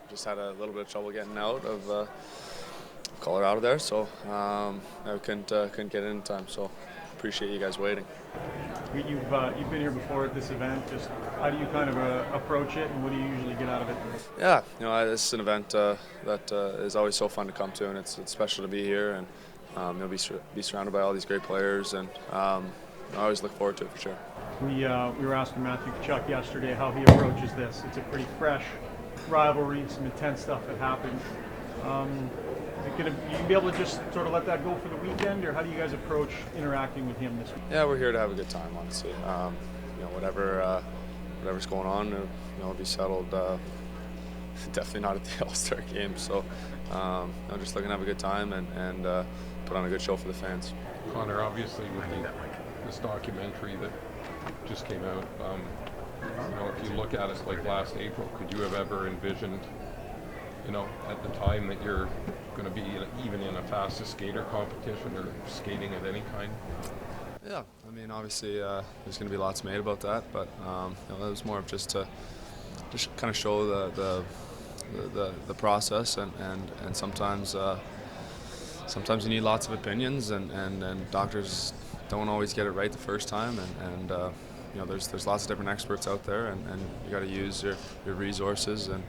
just had a little bit of trouble getting out of Colorado there, so I couldn't get in time. So appreciate you guys waiting. You've been here before at this event. Just how do you kind of approach it, and what do you usually get out of it? Yeah, this is an event that is always so fun to come to, and it's special to be here, and you'll be surrounded by all these great players, and I always look forward to it for sure. We were asking Matthew Tkachuk yesterday how he approaches this. It's a pretty fresh rivalry, some intense stuff that happened. You be able to just sort of let that go for the weekend, or how do you guys approach interacting with him this week? Yeah, we're here to have a good time, honestly. Whatever's going on, it'll be settled. Definitely not at the All-Star game. So, just looking to have a good time and put on a good show for the fans. Connor, obviously with this documentary that just came out, if you look at it like last April, could you have ever envisioned, at the time that you're going to be even in a fastest skater competition or skating of any kind? Yeah, obviously there's going to be lots made about that, but that was more of just to kind of show the process, and sometimes you need lots of opinions, and doctors don't always get it right the first time, and there's lots of different experts out there, and you got to use your resources and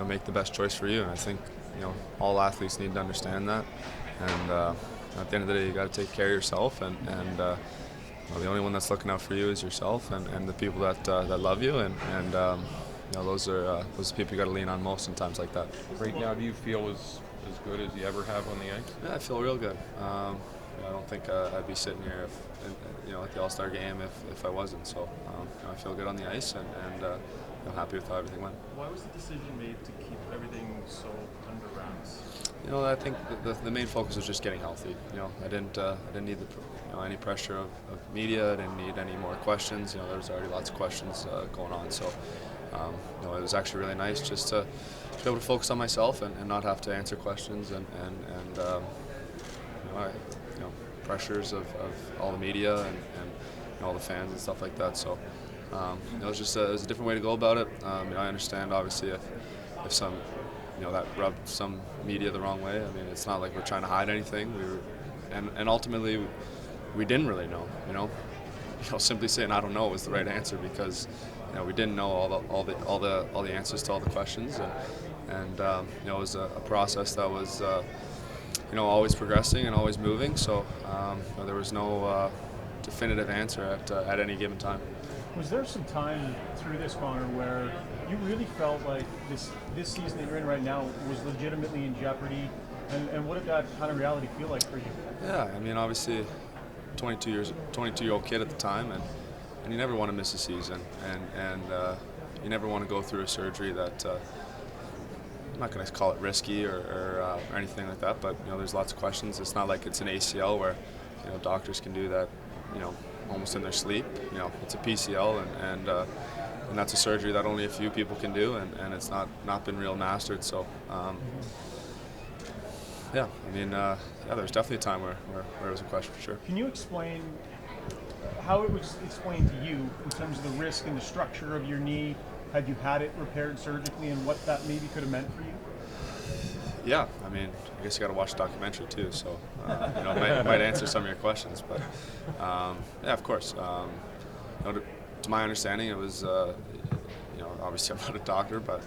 make the best choice for you. And I think all athletes need to understand that, and at the end of the day, you got to take care of yourself, and the only one that's looking out for you is yourself, and the people that love you, and those are the people you got to lean on most in times like that. Right now, do you feel as good as you ever have on the ice? Yeah, I feel real good. I don't think I'd be sitting here at the All-Star game if I wasn't. So I feel good on the ice, and I'm happy with how everything went. Why was the decision made to keep everything so under wraps? I think the main focus was just getting healthy. I didn't need any pressure of media. I didn't need any more questions. There was already lots of questions going on. So it was actually really nice just to be able to focus on myself and not have to answer questions and pressures of all the media and all the fans and stuff like that. So it was a different way to go about it. I understand obviously if some that rubbed some media the wrong way. It's not like we're trying to hide anything. And ultimately we didn't really know. Simply saying I don't know was the right answer, because we didn't know all the answers to all the questions, and it was a process that was always progressing and always moving. So there was no definitive answer at any given time. Was there some time through this, Connor, where you really felt like this season that you're in right now was legitimately in jeopardy? And what did that kind of reality feel like for you? Yeah, obviously 22-year-old kid at the time, and you never want to miss a season, and you never want to go through a surgery that I'm not going to call it risky or anything like that, but there's lots of questions. It's not like it's an ACL where doctors can do that almost in their sleep. It's a PCL, and that's a surgery that only a few people can do, and it's not been real mastered. So there was definitely a time where it was a question for sure. Can you explain how it was explained to you in terms of the risk and the structure of your knee had you had it repaired surgically, and what that maybe could have meant for you? Yeah, I guess you got to watch the documentary too, so might answer some of your questions. But yeah, of course. To my understanding, it was obviously I'm not a doctor, but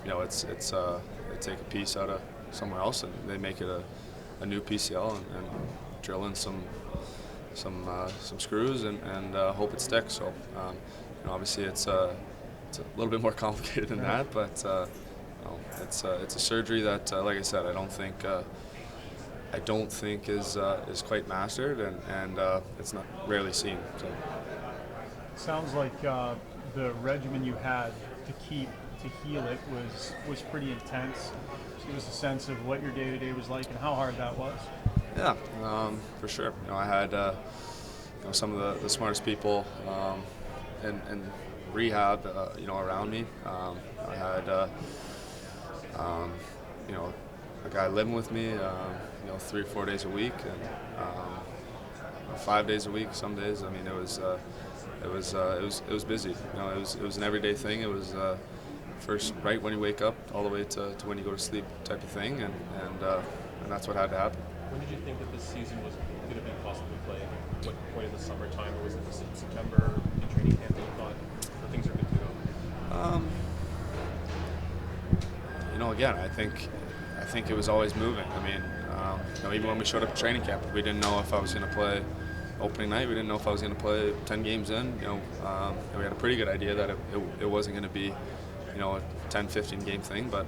they take a piece out of somewhere else and they make it a new PCL and drill in some screws and hope it sticks. So obviously it's a little bit more complicated than that, but it's a surgery that, like I said, I don't think is quite mastered, and it's not rarely seen. So. Sounds like the regimen you had to heal it was pretty intense. Just give us a sense of what your day-to-day was like and how hard that was. Yeah, for sure. I had some of the smartest people in rehab, around me. I had a guy living with me, 3 or 4 days a week, and 5 days a week. Some days, it was busy. It was an everyday thing. It was first right when you wake up all the way to when you go to sleep type of thing, and that's what had to happen. When did you think that this season was going to be possibly playing? What point in the summertime, or was it just in September in training camp that you thought things are good to go? Again, I think it was always moving. I mean, even when we showed up at training camp, we didn't know if I was going to play opening night. We didn't know if I was going to play 10 games in. We had a pretty good idea that it wasn't going to be, a 10, 15 game thing. But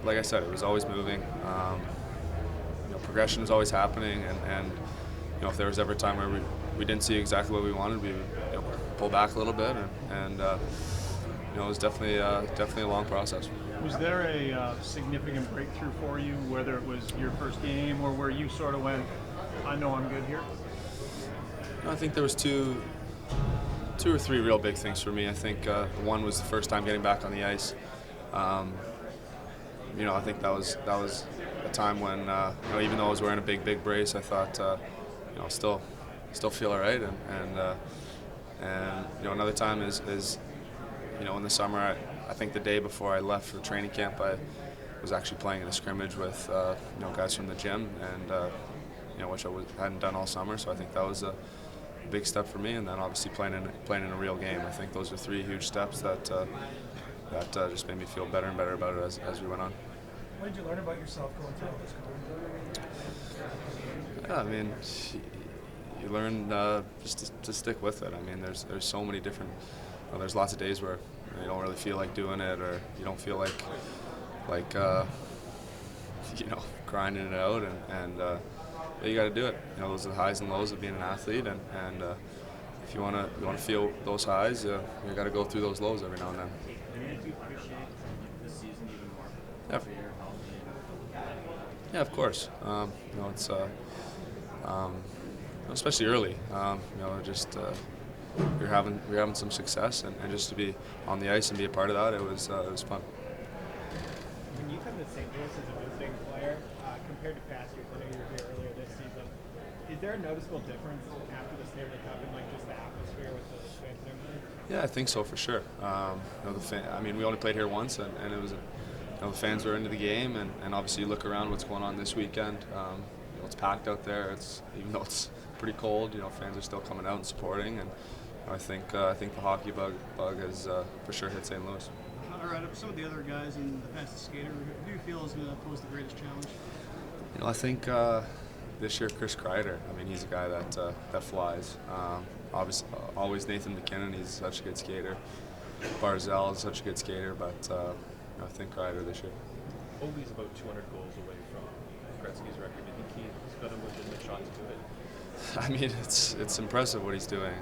like I said, it was always moving. Progression was always happening, and if there was ever a time where we didn't see exactly what we wanted, we would pull back a little bit, and it was definitely a long process. Was there a significant breakthrough for you, whether it was your first game or where you sort of went, I know I'm good here? I think there was two or three real big things for me. I think one was the first time getting back on the ice. I think that was a time when even though I was wearing a big brace, I thought still feel all right. And another time is in the summer. I think the day before I left for training camp, I was actually playing in a scrimmage with guys from the gym, and which I hadn't done all summer. So I think that was a big step for me. And then obviously playing in a real game. I think those are three huge steps that just made me feel better and better about it as we went on. What did you learn about yourself going through all this? Yeah, I mean, you learn just to stick with it. I mean, there's so many different. There's lots of days where you don't really feel like doing it, or you don't feel like grinding it out, but you got to do it. Those are the highs and lows of being an athlete, and if you want to feel those highs, you got to go through those lows every now and then. Do you appreciate this season even more? Yeah. For your health Yeah, of course. It's especially early. We're having some success, and just to be on the ice and be a part of that, it was fun. When you come to St. Louis as a visiting player, compared to past years, I know you were here earlier this season, is there a noticeable difference after the Stanley Cup in just the atmosphere with the fans and everything? Yeah, I think so for sure. We only played here once, and it was the fans were into the game, and obviously you look around what's going on this weekend. It's packed out there. Even though it's pretty cold, fans are still coming out and supporting, and I think the hockey bug has for sure hit St. Louis. All right, some of the other guys in the fastest skater, who do you feel is going to pose the greatest challenge? I think this year Chris Kreider. I mean, he's a guy that flies. Obviously, always Nathan McKinnon. He's such a good skater. Barzal is such a good skater, but I think Kreider this year. Ovi's about 200 goals away from Gretzky's record. Do you think he's got a legitimate shot to do it? I mean, it's impressive what he's doing.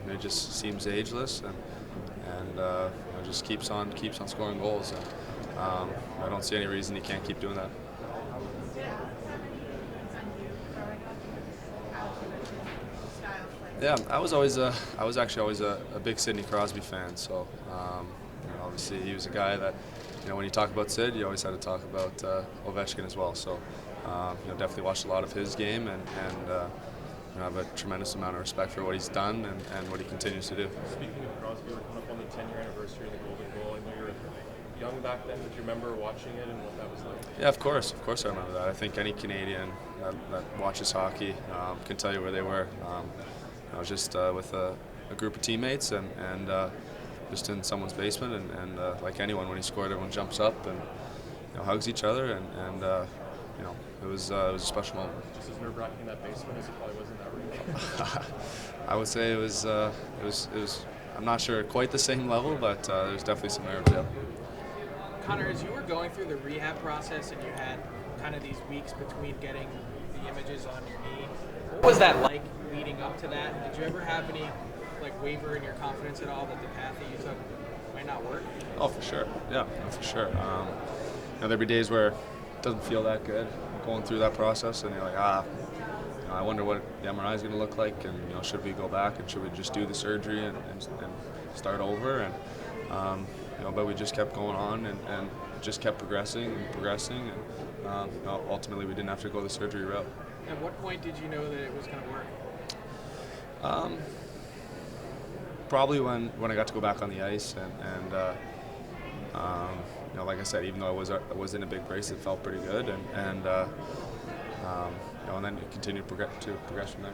It just seems ageless, and just keeps on scoring goals. And I don't see any reason he can't keep doing that. Yeah, I was actually always a big Sidney Crosby fan. So obviously he was a guy that when you talk about Sid, you always had to talk about Ovechkin as well. So definitely watched a lot of his game, and I have a tremendous amount of respect for what he's done and what he continues to do. Speaking of Crosby, we're coming up on the 10-year anniversary of the Golden Goal. I know you were young back then. Did you remember watching it and what that was like? Yeah, of course I remember that. I think any Canadian that watches hockey can tell you where they were. I was just with a group of teammates and just in someone's basement, and like anyone, when he scored, everyone jumps up and hugs each other, and it was a special moment. Just as nerve-wracking in that basement as it probably was in that room. I would say it was. I'm not sure quite the same level, but there's definitely some nerves. Yeah. Connor, as you were going through the rehab process and you had kind of these weeks between getting the images on your knee, what was that like leading up to that? Did you ever have any waver in your confidence at all that the path that you took might not work? Oh, for sure. Yeah, for sure. There'll be days where it doesn't feel that good going through that process, and you're like, I wonder what the MRI is going to look like, and should we go back and should we just do the surgery and start over? And but we just kept going on and just kept progressing, and ultimately we didn't have to go the surgery route. At what point did you know that it was going to work? probably when I got to go back on the ice and you know, like I said, even though I was in a big brace, it felt pretty good, and you know, and then it continued to progress from there.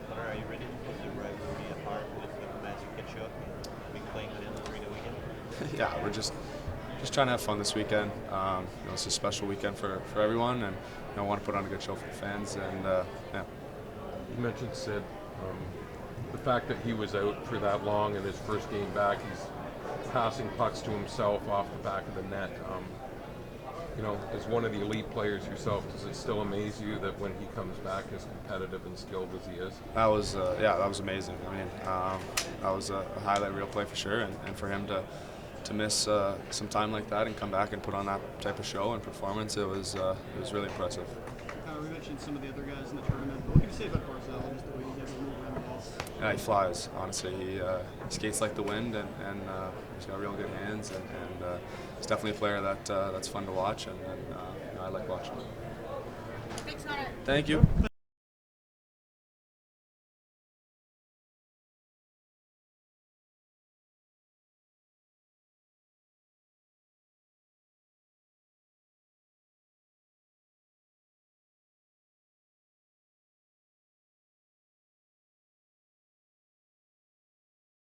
Connor, are you ready to put the rivalry apart with Matthew Tkachuk and be playing with him during the weekend? Yeah, we're just trying to have fun this weekend. You know, it's a special weekend for everyone, and you know, I want to put on a good show for the fans. And yeah. You mentioned Sid. The fact that he was out for that long in his first game back, he's passing pucks to himself off the back of the net. You know, as one of the elite players yourself, does it still amaze you that when he comes back as competitive and skilled as he is? That was yeah, that was amazing. I mean, that was a highlight reel play for sure, and for him to miss some time like that and come back and put on that type of show and performance, it was really impressive. We mentioned some of the other guys in the tournament, but what can you say about Barzal, just the way he's able to move around the ice? Yeah, he flies. Honestly, he skates like the wind, and he's got real good hands, and he's definitely a player that's fun to watch, and you know, I like watching. Thanks, Connor. Thank you.